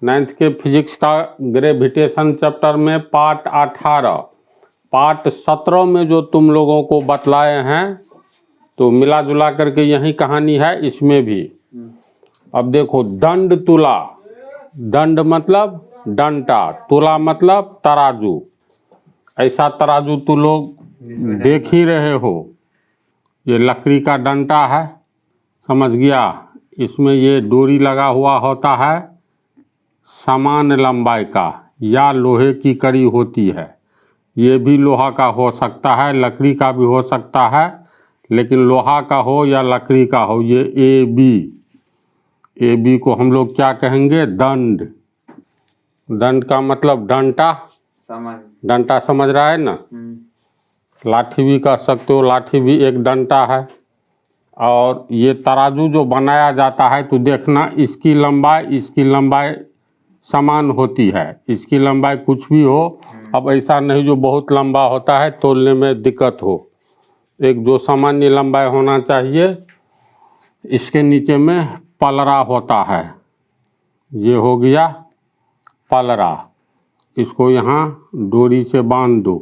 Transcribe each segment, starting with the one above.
9th के physics का gravitation chapter में पार्ट 18, पार्ट 17 में जो तुम लोगों को बतलाए हैं, तो मिला जुला करके यही कहानी है इसमें भी। अब देखो, दंड तुला, दंड मतलब डंटा, तुला मतलब तराजू। ऐसा तराजू तुम लोग देख ही रहे हो, ये लकड़ी का डंटा है, समझ गया। इसमें ये डोरी लगा हुआ होता है समान लंबाई का, या लोहे की कड़ी होती है। ये भी लोहा का हो सकता है, लकड़ी का भी हो सकता है, लेकिन लोहा का हो या लकड़ी का हो, ये ए बी को हम लोग क्या कहेंगे? दंड। दंड का मतलब डंटा, डंटा समझ रहा है ना। लाठी भी कह सकते हो, लाठी भी एक डंटा है। और ये तराजू जो बनाया जाता है, तो देखना इसकी लंबाई समान होती है। इसकी लंबाई कुछ भी हो, अब ऐसा नहीं जो बहुत लंबा होता है तोलने में दिक्कत हो। एक जो सामान्य लंबाई होना चाहिए। इसके नीचे में पलरा होता है, ये हो गया पलरा। इसको यहाँ डोरी से बांध दो,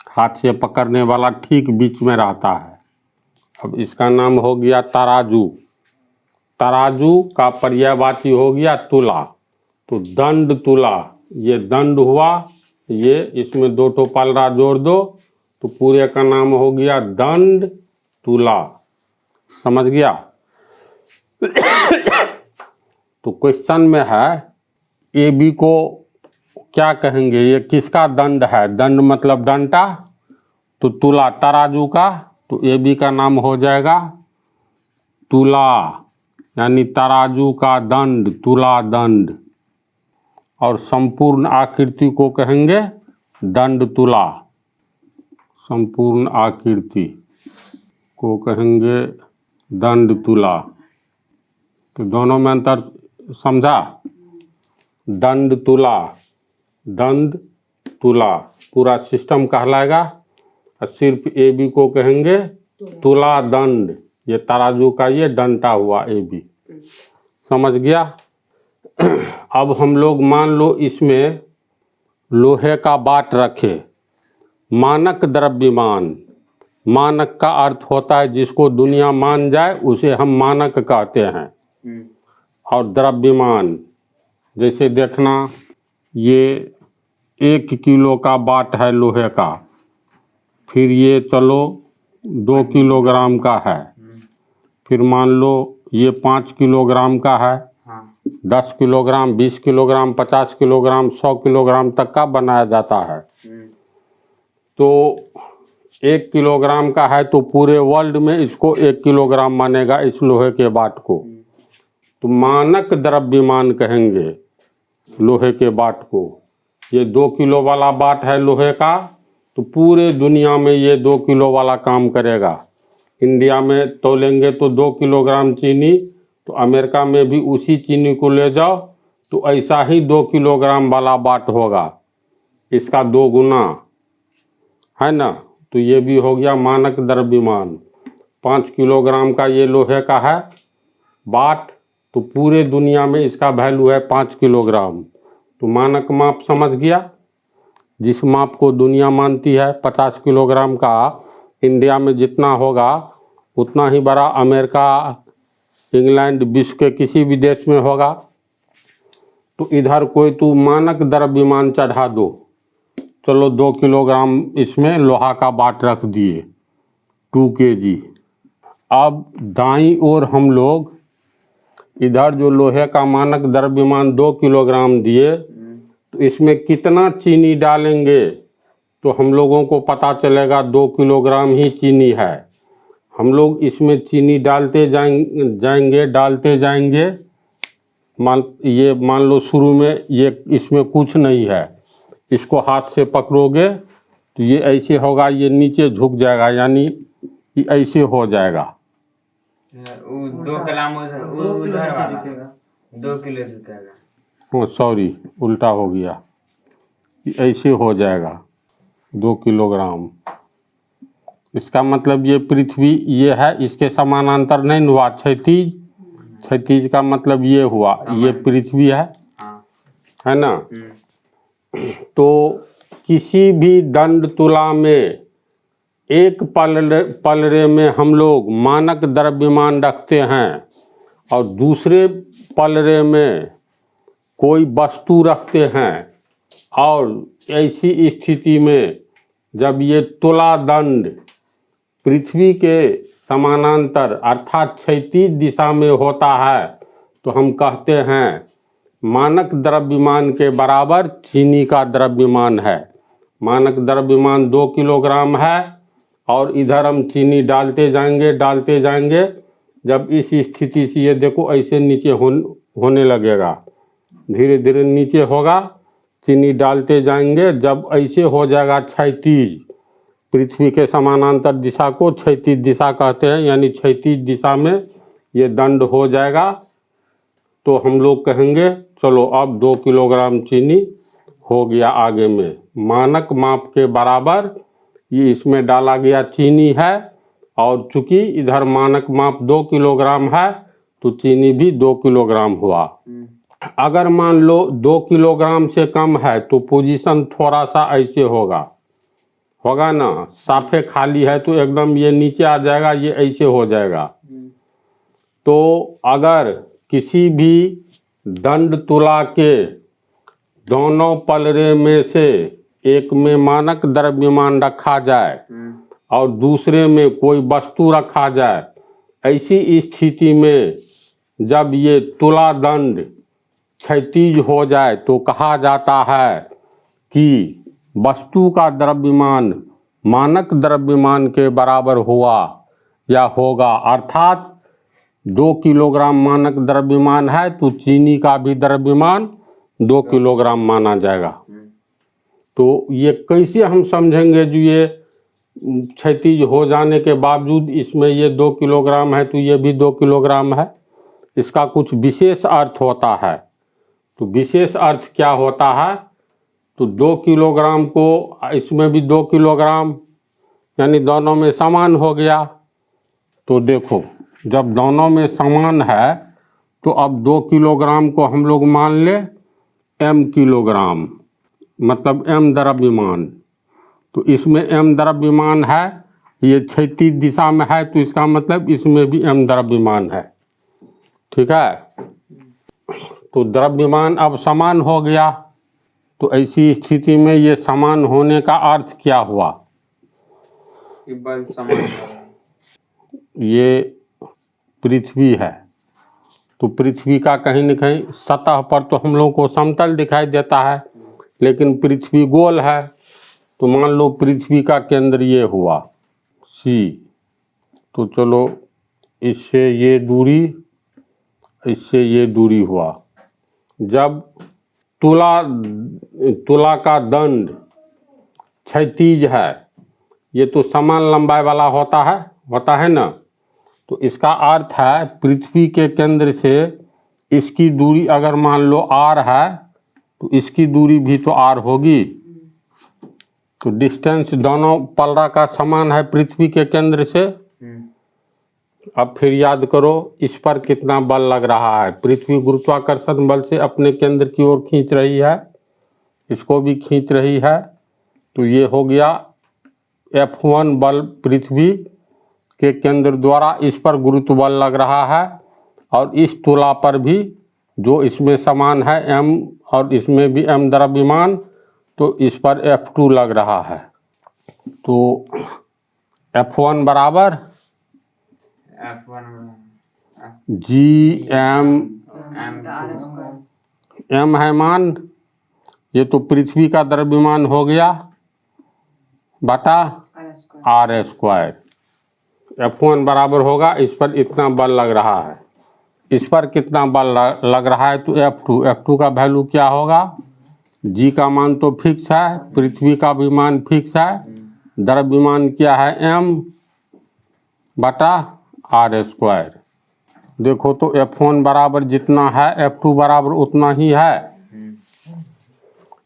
हाथ से पकड़ने वाला ठीक बीच में रहता है। अब इसका नाम हो गया तराजू। तराजू का पर्यायवाची हो गया तुला, तो दंड तुला, ये दंड हुआ। ये इसमें दो ठो पलरा जोड़ दो तो पूरे का नाम हो गया दंड तुला, समझ गया। तो क्वेश्चन में है ए बी को क्या कहेंगे? ये किसका दंड है? दंड मतलब डंटा, तो तुला तराजू का, तो ए बी का नाम हो जाएगा तुला, यानी तराजू का दंड, तुला दंड। और संपूर्ण आकृति को कहेंगे दंड तुला, संपूर्ण आकृति को कहेंगे दंड तुला। तो दोनों में अंतर समझा? दंड तुला, दंड तुला पूरा सिस्टम कहलाएगा। और सिर्फ ए बी को कहेंगे तुला दंड, ये तराजू का ये डंटा हुआ ए बी, समझ गया। अब हम लोग मान लो इसमें लोहे का बाट रखे, मानक द्रव्यमान। मानक का अर्थ होता है जिसको दुनिया मान जाए उसे हम मानक कहते हैं। और द्रव्यमान जैसे देखना, ये 1 किलो का बाट है लोहे का, फिर ये चलो 2 किलोग्राम का है, फिर मान लो ये 5 किलोग्राम का है, 10 किलोग्राम, 20 किलोग्राम, 50 किलोग्राम, 100 किलोग्राम तक का बनाया जाता है। तो 1 किलोग्राम का है तो पूरे वर्ल्ड में इसको 1 किलोग्राम मानेगा, इस लोहे के बाट को। तो मानक द्रव्यमान कहेंगे लोहे के बाट को। ये 2 किलो वाला बाट है लोहे का, तो पूरे दुनिया में ये 2 किलो वाला काम करेगा। इंडिया में तोलेंगे तो 2 किलोग्राम चीनी, तो अमेरिका में भी उसी चीनी को ले जाओ तो ऐसा ही 2 किलोग्राम वाला बाट होगा, इसका 2 गुना, है ना। तो ये भी हो गया मानक द्रव्यमान। 5 किलोग्राम का ये लोहे का है बाट, तो पूरे दुनिया में इसका वैल्यू है 5 किलोग्राम। तो मानक माप समझ गया, जिस माप को दुनिया मानती है। 50 किलोग्राम का इंडिया में जितना होगा उतना ही बड़ा अमेरिका, इंग्लैंड, विश्व के किसी भी देश में होगा। तो इधर कोई तू मानक द्रव्यमान चढ़ा दो, चलो 2 किलोग्राम इसमें लोहा का बाट रख दिए, 2 kg। अब दाईं ओर हम लोग इधर जो लोहे का मानक द्रव्यमान 2 किलोग्राम दिए, तो इसमें कितना चीनी डालेंगे तो हम लोगों को पता चलेगा 2 किलोग्राम ही चीनी है। हम लोग इसमें चीनी डालते जाएंगे। मान लो शुरू में ये इसमें कुछ नहीं है, इसको हाथ से पकड़ोगे तो ये ऐसे होगा, ये नीचे झुक जाएगा, यानी ये ऐसे हो जाएगा। 2 किलो झुकेगा। सॉरी, उल्टा हो गया, ऐसे हो जाएगा 2 किलोग्राम। इसका मतलब ये पृथ्वी ये है, इसके समानांतर नहीं हुआ, क्षैतिज का मतलब ये हुआ, ये पृथ्वी है, है ना। तो किसी भी दंड तुला में एक पलड़े में हम लोग मानक द्रव्यमान रखते हैं और दूसरे पलड़े में कोई वस्तु रखते हैं, और ऐसी स्थिति में जब ये तुला दंड पृथ्वी के समानांतर अर्थात क्षैतिज दिशा में होता है तो हम कहते हैं मानक द्रव्यमान के बराबर चीनी का द्रव्यमान है। मानक द्रव्यमान 2 किलोग्राम है और इधर हम चीनी डालते जाएंगे। जब इस स्थिति से ये देखो ऐसे नीचे होने लगेगा, धीरे धीरे नीचे होगा, चीनी डालते जाएंगे। जब ऐसे हो जाएगा क्षैतिज, पृथ्वी के समानांतर दिशा को क्षैतिज दिशा कहते हैं, यानी क्षैतिज दिशा में ये दंड हो जाएगा, तो हम लोग कहेंगे चलो अब 2 किलोग्राम चीनी हो गया आगे में। मानक माप के बराबर ये इसमें डाला गया चीनी है, और चूंकि इधर मानक माप 2 किलोग्राम है तो चीनी भी 2 किलोग्राम हुआ। अगर मान लो 2 किलोग्राम से कम है तो पोजीशन थोड़ा सा ऐसे होगा ना, साफे खाली है तो एकदम ये नीचे आ जाएगा, ये ऐसे हो जाएगा। तो अगर किसी भी दंड तुला के दोनों पलड़े में से एक में मानक द्रव्यमान रखा जाए और दूसरे में कोई वस्तु रखा जाए, ऐसी स्थिति में जब ये तुला दंड क्षैतिज हो जाए तो कहा जाता है कि वस्तु का द्रव्यमान मानक द्रव्यमान के बराबर हुआ या होगा। अर्थात 2 किलोग्राम मानक द्रव्यमान है तो चीनी का भी द्रव्यमान 2 किलोग्राम माना जाएगा। तो ये कैसे हम समझेंगे जो ये क्षैतिज हो जाने के बावजूद इसमें ये 2 किलोग्राम है तो ये भी 2 किलोग्राम है? इसका कुछ विशेष अर्थ होता है। तो विशेष अर्थ क्या होता है? तो 2 किलोग्राम को इसमें भी 2 किलोग्राम, यानी दोनों में समान हो गया। तो देखो जब दोनों में समान है तो अब 2 किलोग्राम को हम लोग मान ले m किलोग्राम, मतलब m द्रव्यमान। तो इसमें m द्रव्यमान है, ये क्षैतिज दिशा में है तो इसका मतलब इसमें भी m द्रव्यमान है। ठीक है, तो द्रव्यमान अब समान हो गया। तो ऐसी स्थिति में ये समान होने का अर्थ क्या हुआ? ये पृथ्वी है तो पृथ्वी का कहीं न कहीं सतह पर तो हम लोगों को समतल दिखाई देता है, लेकिन पृथ्वी गोल है। तो मान लो पृथ्वी का केंद्र ये हुआ C, तो चलो इससे ये दूरी, इससे ये दूरी हुआ। जब तुला का दंड क्षैतिज है, ये तो समान लंबाई वाला होता है ना। तो इसका अर्थ है पृथ्वी के केंद्र से इसकी दूरी अगर मान लो r है तो इसकी दूरी भी तो r होगी। तो डिस्टेंस दोनों पलड़ा का समान है पृथ्वी के केंद्र से। अब फिर याद करो इस पर कितना बल लग रहा है। पृथ्वी गुरुत्वाकर्षण बल से अपने केंद्र की ओर खींच रही है, इसको भी खींच रही है। तो ये हो गया F1 बल पृथ्वी के केंद्र द्वारा इस पर गुरुत्व बल लग रहा है, और इस तुला पर भी जो इसमें समान है m और इसमें भी m द्रव्यमान, तो इस पर F2 लग रहा है। तो F1 बराबर Gm, m है मान, ये तो पृथ्वी का द्रव्यमान हो गया बटा r²। F1 बराबर होगा, इस पर इतना बल लग रहा है, इस पर कितना बल लग रहा है, तो F2 का वैल्यू क्या होगा? G का मान तो फिक्स है, पृथ्वी का भी मान फिक्स है, द्रव्यमान क्या है m बटा r²। देखो तो F1 बराबर जितना है F2 बराबर उतना ही है।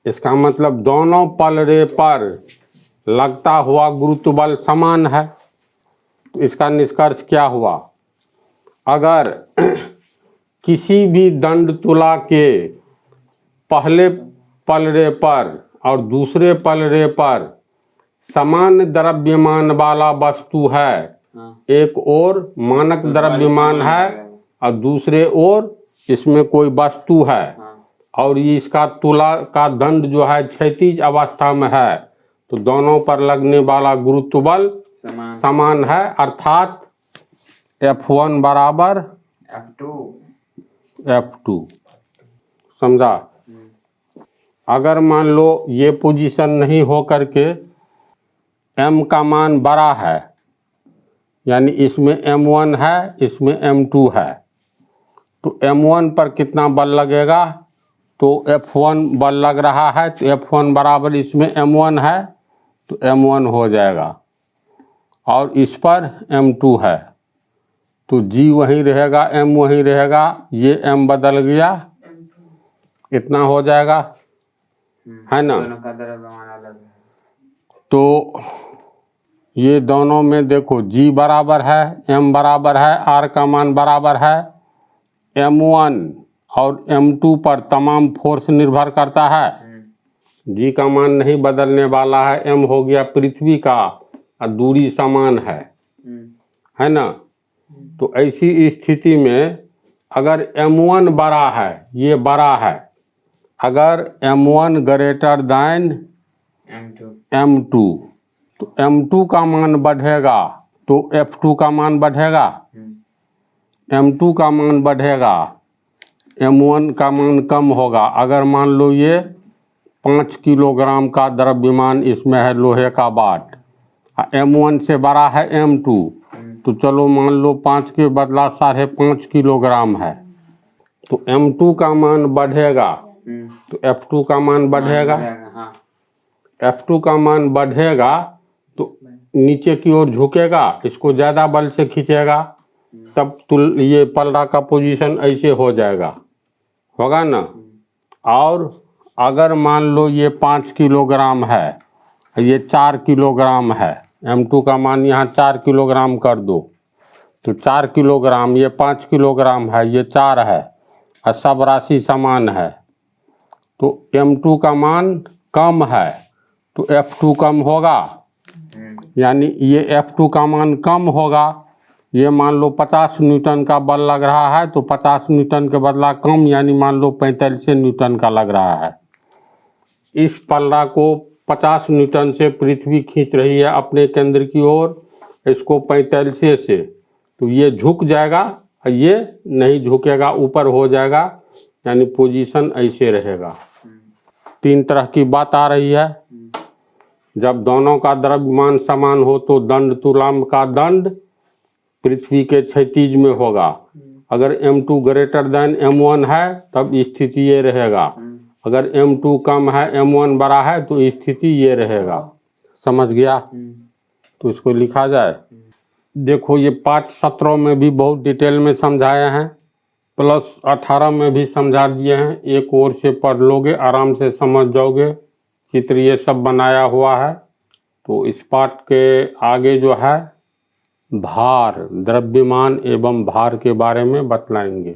इसका मतलब दोनों पलड़े पर लगता हुआ गुरुत्व बल समान है। तो इसका निष्कर्ष क्या हुआ? अगर किसी भी दंड तुला के पहले पलड़े पर और दूसरे पलड़े पर समान द्रव्यमान वाला वस्तु है, एक और मानक द्रव्यमान है और दूसरे ओर इसमें कोई वस्तु है, और ये इसका तुला का दंड जो है क्षैतिज अवस्था में है, तो दोनों पर लगने वाला गुरुत्व बल समान है, अर्थात F1 बराबर F2। समझा? अगर मान लो ये पोजीशन नहीं हो करके m का मान बड़ा है, यानी इसमें m1 है, इसमें m2 है, तो m1 पर कितना बल लगेगा? तो F1 बल लग रहा है, तो F1 बराबर इसमें m1 है, तो m1 हो जाएगा, और इस पर m2 है, तो G वहीं रहेगा, M वहीं रहेगा, ये M बदल गया, इतना हो जाएगा, है ना? तो ये दोनों में देखो G बराबर है, M बराबर है, R का मान बराबर है, M1 और M2 पर तमाम फोर्स निर्भर करता है, G का मान नहीं बदलने वाला है, M हो गया पृथ्वी का और दूरी समान है ना? तो ऐसी स्थिति में अगर M1 बड़ा है, ये बड़ा है, अगर M1 ग्रेटर दैन M2 तो M2 का मान बढ़ेगा तो F2 का मान बढ़ेगा, M2 का मान बढ़ेगा, M1 का मान कम होगा। अगर मान लो ये 5 किलोग्राम का द्रव्यमान इसमें है, लोहे का बाट, M1 से बड़ा है M2, तो चलो मान लो 5 के बदला 5.5 किलोग्राम है, तो M2 का मान बढ़ेगा तो F2 का मान बढ़ेगा, F2 का मान बढ़ेगा तो नीचे की ओर झुकेगा, इसको ज़्यादा बल से खींचेगा, तब ये पलड़ा का पोजीशन ऐसे हो जाएगा, होगा ना? और अगर मान लो ये 5 किलोग्राम है, ये 4 किलोग्राम है, M2 का मान यहाँ 4 किलोग्राम कर दो, तो 4 किलोग्राम, ये 5 किलोग्राम है, ये 4 है, और सब राशि समान है, तो M2 का मान कम है तो F2 कम होगा, यानी ये F2 का मान कम होगा। ये मान लो 50 न्यूटन का बल लग रहा है, तो 50 न्यूटन के बदला कम, यानी मान लो 45 न्यूटन का लग रहा है। इस पलड़ा को 50 न्यूटन से पृथ्वी खींच रही है अपने केंद्र की ओर, इसको 45 से, तो ये झुक जाएगा, ये नहीं झुकेगा, ऊपर हो जाएगा, यानी पोजीशन ऐसे रहेगा। 3 तरह की बात आ रही है। जब दोनों का द्रव्यमान समान हो तो दंड तुलाम का दंड पृथ्वी के क्षैतिज में होगा। अगर M2 ग्रेटर दैन M1 है तब स्थिति ये रहेगा, अगर M2 कम है M1 बड़ा है तो स्थिति ये रहेगा। समझ गया? तो इसको लिखा जाए। देखो ये पाठ 17 में भी बहुत डिटेल में समझाए हैं, प्लस 18 में भी समझा दिए हैं। एक और से पढ़ लोगे आराम से समझ जाओगे। चित्र ये सब बनाया हुआ है। तो इस पाठ के आगे जो है भार, द्रव्यमान एवं भार के बारे में बतलाएंगे।